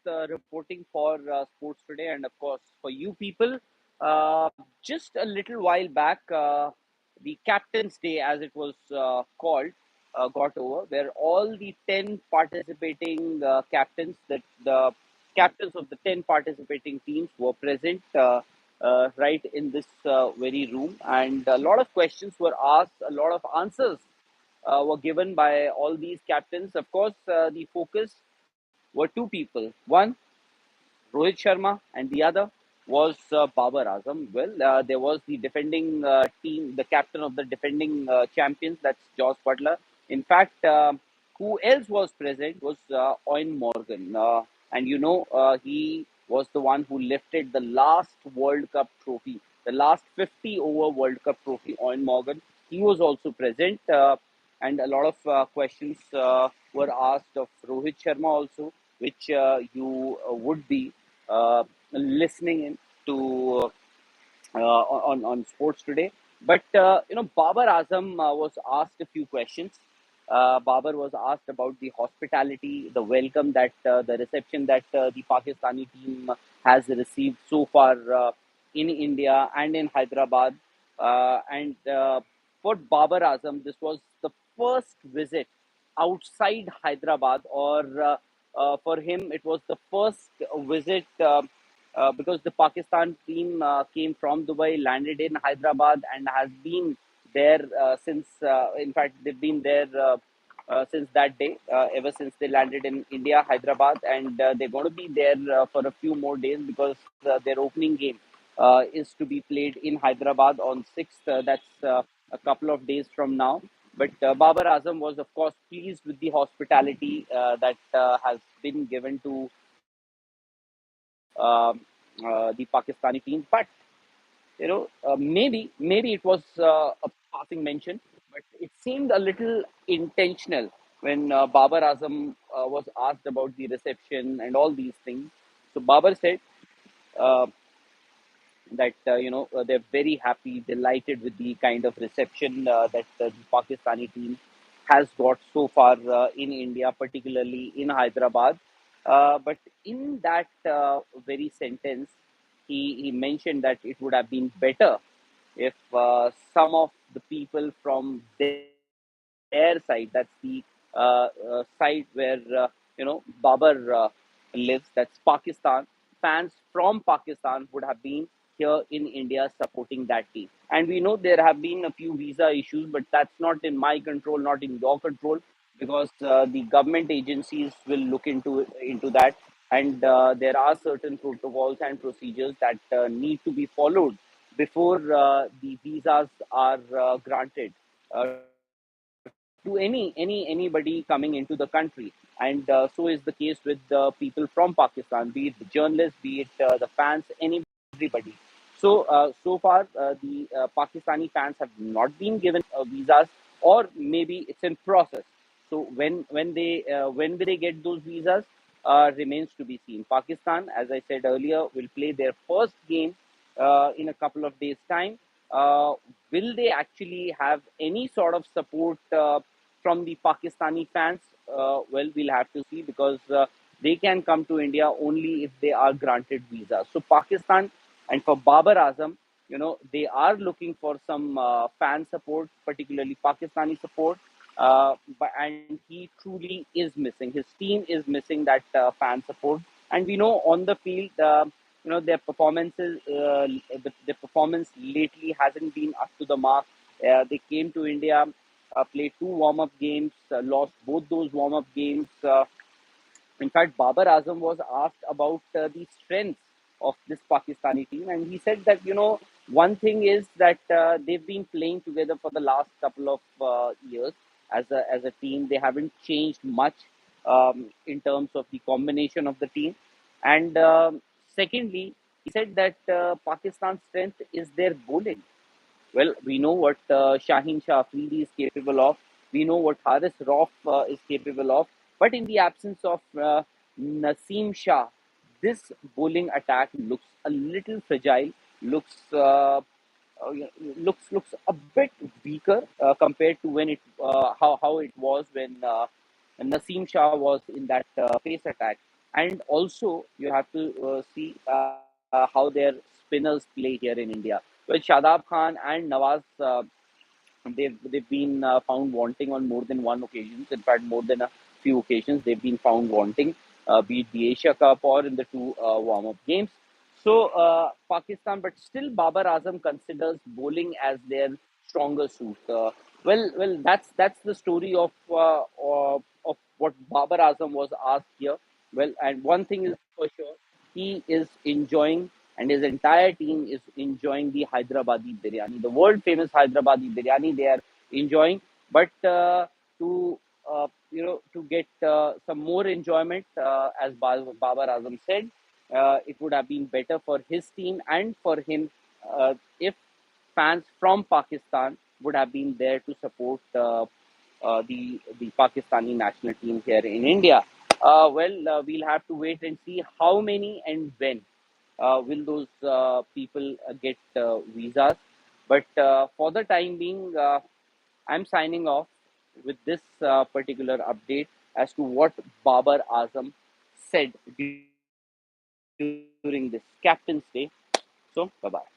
reporting for Sports Today, and of course for you people. Uh, just a little while back, the Captain's Day, as it was called, got over, where all the 10 participating captains, that the captains of the 10 participating teams were present right in this very room, and a lot of questions were asked, a lot of answers were given by all these captains. Of course, the focus were two people. One, Rohit Sharma, and the other was Babar Azam. Well, there was the defending team, the captain of the defending champions, that's Joss Butler. In fact, who else was present was Owen Morgan. And he was the one who lifted the last World Cup trophy, the last 50 over World Cup trophy. Owen Morgan, he was also present. And a lot of questions were asked of Rohit Sharma also, which you would be uh, listening in to on Sports Today. But Babar Azam was asked a few questions. Babar was asked about the hospitality, the welcome that the reception that the Pakistani team has received so far in India and in Hyderabad. And for Babar Azam, this was the first visit outside Hyderabad, or for him, it was the first visit. Because the Pakistan team came from Dubai, landed in Hyderabad, and has been there since. In fact, they've been there since that day, ever since they landed in India, Hyderabad, and they're going to be there for a few more days because their opening game is to be played in Hyderabad on 6th. That's a couple of days from now. But Babar Azam was, of course, pleased with the hospitality that has been given to um the Pakistani team. But maybe it was a passing mention, but it seemed a little intentional when Babar Azam was asked about the reception and all these things. So Babar said uh, that they're very happy, delighted with the kind of reception that the Pakistani team has got so far in India, particularly in Hyderabad. But in that very sentence, he mentioned that it would have been better if some of the people from their side, that's the side where Babar lives, that's Pakistan, fans from Pakistan would have been here in India supporting that team. And we know there have been a few visa issues, but that's not in my control, not in your control, because the government agencies will look into that, and there are certain protocols and procedures that need to be followed before the visas are granted uh, to anybody coming into the country. And so is the case with the people from Pakistan, be it the journalists, be it the fans, everybody. So so far, the Pakistani fans have not been given visas, or maybe it's in process. So when will they get those visas remains to be seen. Pakistan, as I said earlier, will play their first game in a couple of days' time. Uh, will they actually have any sort of support from the Pakistani fans? Well, we'll have to see, because they can come to India only if they are granted visa. So Pakistan, and for Babar Azam, they are looking for some fan support, particularly Pakistani support. And he truly is missing. His team is missing that fan support, and we know on the field, their performances, the performance lately hasn't been up to the mark. They came to India, played two warm-up games, lost both those warm-up games. In fact, Babar Azam was asked about the strengths of this Pakistani team, and he said that one thing is that they've been playing together for the last couple of years as a team. They haven't changed much in terms of the combination of the team, and secondly, he said that Pakistan's strength is their bowling. Well, we know what Shaheen Shah Afridi is capable of. We know what Haris Rauf is capable of. But in the absence of Naseem Shah, this bowling attack looks a little fragile. Looks looks a bit weaker compared to when it how it was when Naseem Shah was in that pace attack. And also you have to see how their spinners play here in India. Well, Shadab Khan and Nawaz, they've been found wanting on more than one occasions. In fact, more than a few occasions, they've been found wanting, be it the Asia Cup or in the two warm-up games. So Pakistan, but still Babar Azam considers bowling as their stronger suit. That's the story of what Babar Azam was asked here. Well, and one thing is for sure, he is enjoying, and his entire team is enjoying the Hyderabadi biryani, the world famous Hyderabadi biryani. They are enjoying, but to to get some more enjoyment, as Babar Azam said, it would have been better for his team and for him if fans from Pakistan would have been there to support the Pakistani national team here in India. We'll have to wait and see how many and when will those people get visas. But for the time being, I'm signing off with this particular update as to what Babar Azam said during this Captain's Day. So, bye bye.